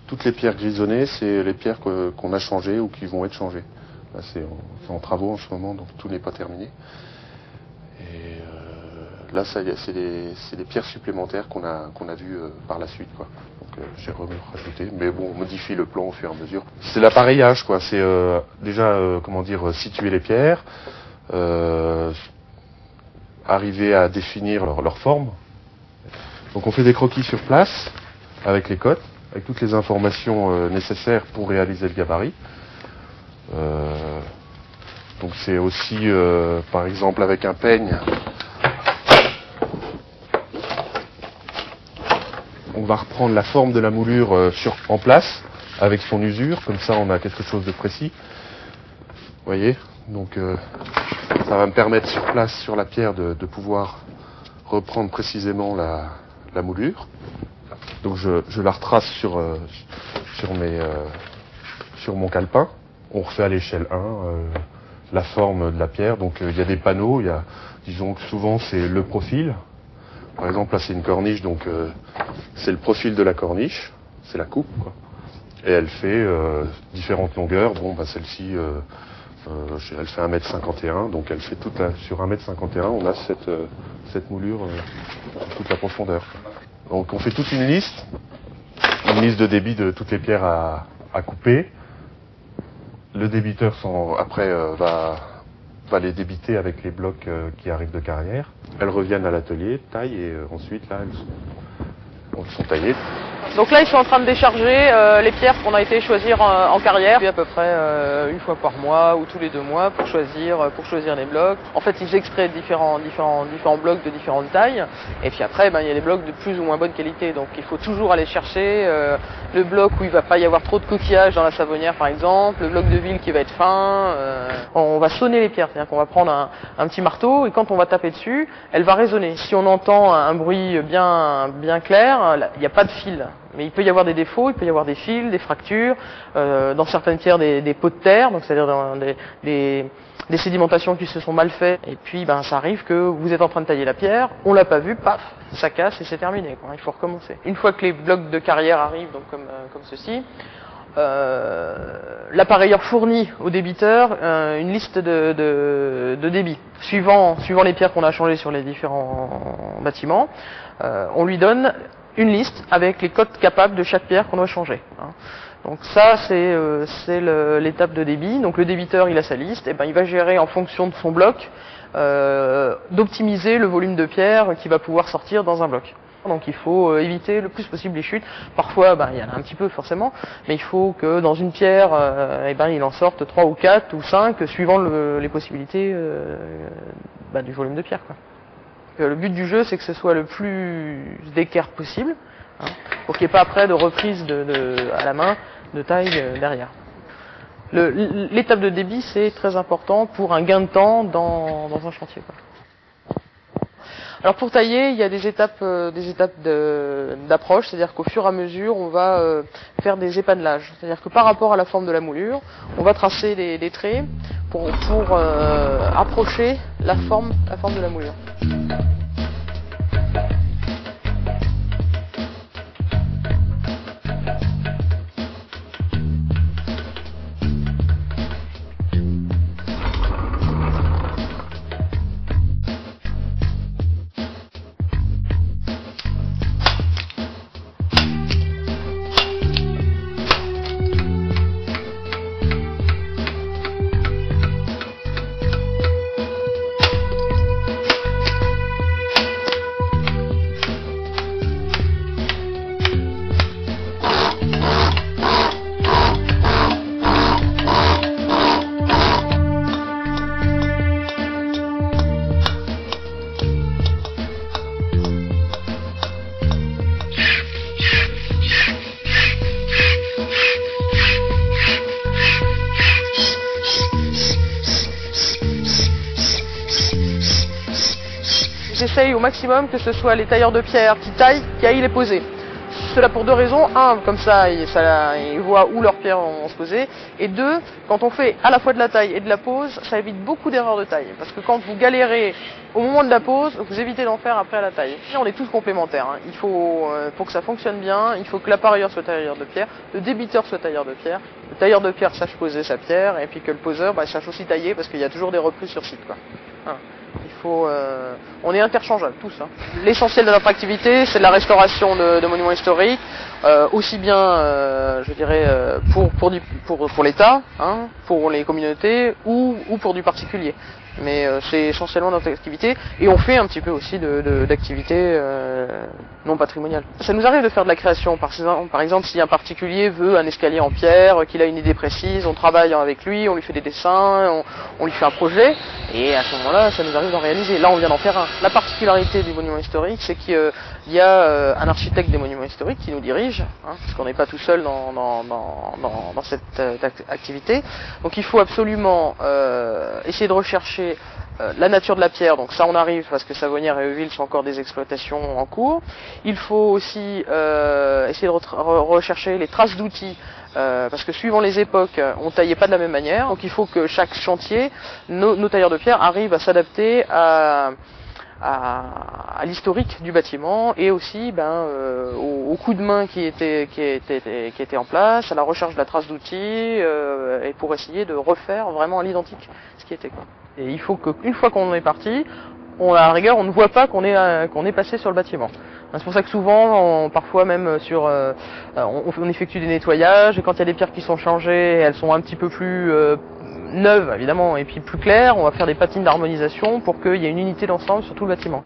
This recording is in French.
Toutes les pierres grisonnées, c'est les pierres qu'on a changées ou qui vont être changées. Là, c'est en travaux en ce moment, donc tout n'est pas terminé. Et là, c'est des pierres supplémentaires qu'on a vues par la suite, quoi. Donc j'ai rajouté, mais bon, on modifie le plan au fur et à mesure. C'est l'appareillage, quoi. C'est déjà, comment dire, situer les pierres, arriver à définir leur forme. Donc on fait des croquis sur place, avec les cotes, avec toutes les informations nécessaires pour réaliser le gabarit. Donc c'est aussi, par exemple, avec un peigne, on va reprendre la forme de la moulure en place, avec son usure, comme ça on a quelque chose de précis. Vous voyez, donc ça va me permettre sur place, sur la pierre, de pouvoir reprendre précisément la moulure. Donc je la retrace sur mon calepin. On refait à l'échelle 1 la forme de la pierre. Donc il y a des panneaux, disons que souvent c'est le profil. Par exemple là c'est une corniche, donc c'est le profil de la corniche, c'est la coupe, quoi. Et elle fait différentes longueurs. Bon bah celle-ci elle fait 1,51 m, donc elle fait sur 1,51 m, on a cette moulure toute la profondeur. Donc on fait toute une liste de débit de toutes les pierres à couper. Le débiteur après va les débiter avec les blocs qui arrivent de carrière. Elles reviennent à l'atelier, taillent, et ensuite là elles sont taillées. Donc là ils sont en train de décharger les pierres qu'on a été choisir en carrière, puis à peu près une fois par mois ou tous les 2 mois pour choisir les blocs. En fait ils extraient différents blocs de différentes tailles, et puis après il y a des blocs de plus ou moins bonne qualité, donc il faut toujours aller chercher le bloc où il va pas y avoir trop de coquillages dans la savonnière par exemple, le bloc de ville qui va être fin. On va sonner les pierres, c'est-à-dire qu'on va prendre un petit marteau, et quand on va taper dessus, elle va résonner. Si on entend un bruit bien clair, il n'y a pas de fil. Mais il peut y avoir des défauts, il peut y avoir des fils, des fractures, dans certaines pierres des pots de terre, donc c'est-à-dire dans des sédimentations qui se sont mal faites. Et puis ça arrive que vous êtes en train de tailler la pierre, on l'a pas vu, paf, ça casse et c'est terminé, quoi. Il faut recommencer. Une fois que les blocs de carrière arrivent, donc comme ceci, l'appareilleur fournit au débiteur une liste de débit. Suivant les pierres qu'on a changées sur les différents bâtiments, on lui donne une liste avec les cotes capables de chaque pierre qu'on doit changer. Donc ça, c'est l'étape de débit. Donc le débiteur, il a sa liste, et il va gérer en fonction de son bloc, d'optimiser le volume de pierre qui va pouvoir sortir dans un bloc. Donc il faut éviter le plus possible les chutes. Parfois, il y en a un petit peu forcément, mais il faut que dans une pierre, il en sorte 3 ou 4 ou 5, suivant les possibilités du volume de pierre, quoi. Le but du jeu, c'est que ce soit le plus d'équerre possible, pour qu'il n'y ait pas après de reprise à la main de taille derrière. L'étape de débit, c'est très important pour un gain de temps dans un chantier, quoi. Alors pour tailler, il y a des étapes d'approche, c'est-à-dire qu'au fur et à mesure, on va faire des épandelages. C'est-à-dire que par rapport à la forme de la moulure, on va tracer des traits pour approcher la forme de la moulure. J'essaye au maximum que ce soit les tailleurs de pierre qui taillent, qui aillent les poser. juste là pour deux raisons. Un, comme ça, ils voient où leurs pierres vont se poser. Et deux, quand on fait à la fois de la taille et de la pose, ça évite beaucoup d'erreurs de taille. Parce que quand vous galérez au moment de la pose, vous évitez d'en faire après à la taille. Et on est tous complémentaires. Hein. Il faut, pour que ça fonctionne bien, il faut que l'appareilleur soit tailleur de pierre, le débiteur soit tailleur de pierre, le tailleur de pierre sache poser sa pierre, et puis que le poseur sache aussi tailler, parce qu'il y a toujours des reprises sur site, quoi. Hein. Il faut, on est interchangeables tous. Hein. L'essentiel de notre activité, c'est de la restauration de monuments historiques, aussi bien, je dirais, pour l'État, hein, pour les communautés ou pour du particulier. Mais c'est essentiellement notre activité, et on fait un petit peu aussi d'activités non patrimoniales. Ça nous arrive de faire de la création. Par exemple, si un particulier veut un escalier en pierre, qu'il a une idée précise, on travaille avec lui, on lui fait des dessins, on lui fait un projet, et à ce moment-là, ça nous arrive d'en réaliser. Là, on vient d'en faire un. La particularité du monument historique, c'est qu'il y a un architecte des monuments historiques qui nous dirige, hein, parce qu'on n'est pas tout seul dans cette activité. Donc il faut absolument essayer de rechercher la nature de la pierre, donc ça on arrive parce que Savonnières et Euville sont encore des exploitations en cours. Il faut aussi essayer de rechercher les traces d'outils, parce que suivant les époques, on taillait pas de la même manière. Donc il faut que chaque chantier, nos tailleurs de pierre arrivent à s'adapter à l'historique du bâtiment, et aussi au coup de main qui était en place, à la recherche de la trace d'outils, et pour essayer de refaire vraiment à l'identique ce qui était, quoi. Et il faut qu'une fois qu'on est parti, à la rigueur, on ne voit pas qu'on est passé sur le bâtiment. C'est pour ça que souvent, parfois même on effectue des nettoyages, et quand il y a des pierres qui sont changées, elles sont un petit peu plus neuves évidemment, et puis plus claires, on va faire des patines d'harmonisation pour qu'il y ait une unité d'ensemble sur tout le bâtiment.